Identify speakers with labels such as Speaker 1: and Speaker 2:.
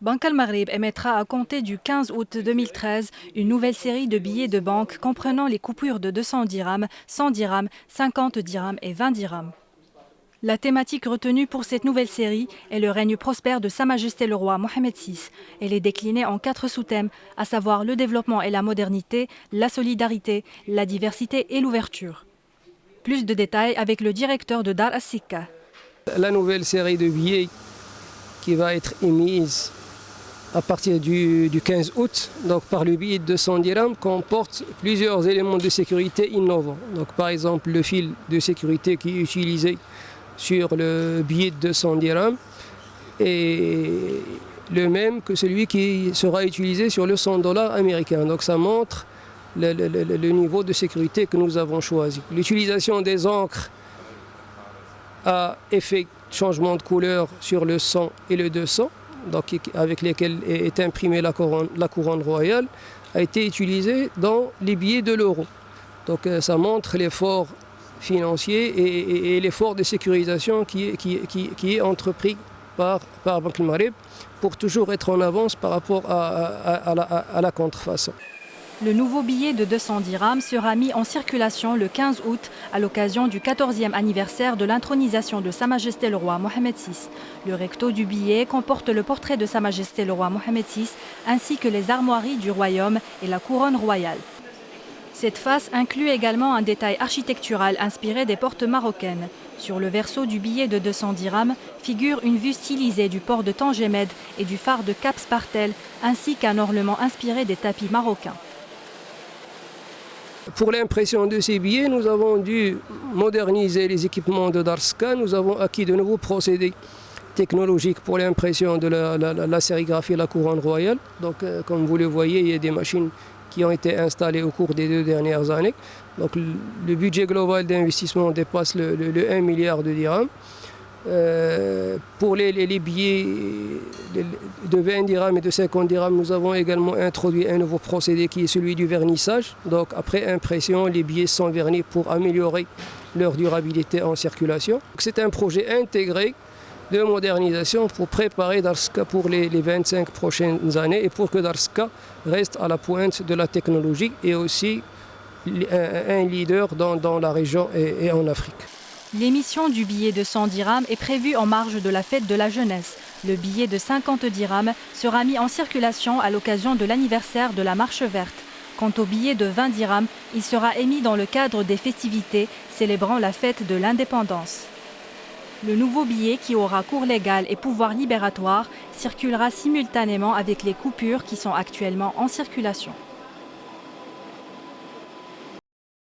Speaker 1: Banque Al Maghrib émettra à compter du 15 août 2013 une nouvelle série de billets de banque comprenant les coupures de 200 dirhams, 100 dirhams, 50 dirhams et 20 dirhams. La thématique retenue pour cette nouvelle série est le règne prospère de Sa Majesté le roi Mohammed VI. Elle est déclinée en 4 sous-thèmes, à savoir le développement et la modernité, la solidarité, la diversité et l'ouverture. Plus de détails avec le directeur de Dar As-Sikka.
Speaker 2: La nouvelle série de billets qui va être émise à partir du 15 août, donc par le billet de 200 dirhams, comporte plusieurs éléments de sécurité innovants. Donc, par exemple, le fil de sécurité qui est utilisé sur le billet de 200 dirhams est le même que celui qui sera utilisé sur le 100 dollars américain. Donc ça montre le niveau de sécurité que nous avons choisi. L'utilisation des encres à effet changement de couleur sur le 100 et le 200, donc avec lesquels est imprimée la couronne royale, a été utilisée dans les billets de l'euro. Donc ça montre l'effort financier et l'effort de sécurisation qui est entrepris par Banque Al Maghrib pour toujours être en avance par rapport à la contrefaçon.
Speaker 1: Le nouveau billet de 200 dirhams sera mis en circulation le 15 août à l'occasion du 14e anniversaire de l'intronisation de Sa Majesté le roi Mohammed VI. Le recto du billet comporte le portrait de Sa Majesté le roi Mohammed VI ainsi que les armoiries du royaume et la couronne royale. Cette face inclut également un détail architectural inspiré des portes marocaines. Sur le verso du billet de 200 dirhams figure une vue stylisée du port de Tangemed et du phare de Cap Spartel ainsi qu'un ornement inspiré des tapis marocains.
Speaker 2: Pour l'impression de ces billets, nous avons dû moderniser les équipements de Darska. Nous avons acquis de nouveaux procédés technologiques pour l'impression de la sérigraphie et la couronne royale. Donc, comme vous le voyez, il y a des machines qui ont été installées au cours des 2 dernières années. Donc, le budget global d'investissement dépasse le 1 milliard de dirhams. Pour les billets de 20 dirhams et de 50 dirhams, nous avons également introduit un nouveau procédé qui est celui du vernissage. Donc après impression, les billets sont vernis pour améliorer leur durabilité en circulation. C'est un projet intégré de modernisation pour préparer Darska pour les 25 prochaines années et pour que Darska reste à la pointe de la technologie et aussi un leader dans la région et en Afrique.
Speaker 1: L'émission du billet de 100 dirhams est prévue en marge de la fête de la jeunesse. Le billet de 50 dirhams sera mis en circulation à l'occasion de l'anniversaire de la Marche verte. Quant au billet de 20 dirhams, il sera émis dans le cadre des festivités célébrant la fête de l'indépendance. Le nouveau billet, qui aura cours légal et pouvoir libératoire, circulera simultanément avec les coupures qui sont actuellement en circulation.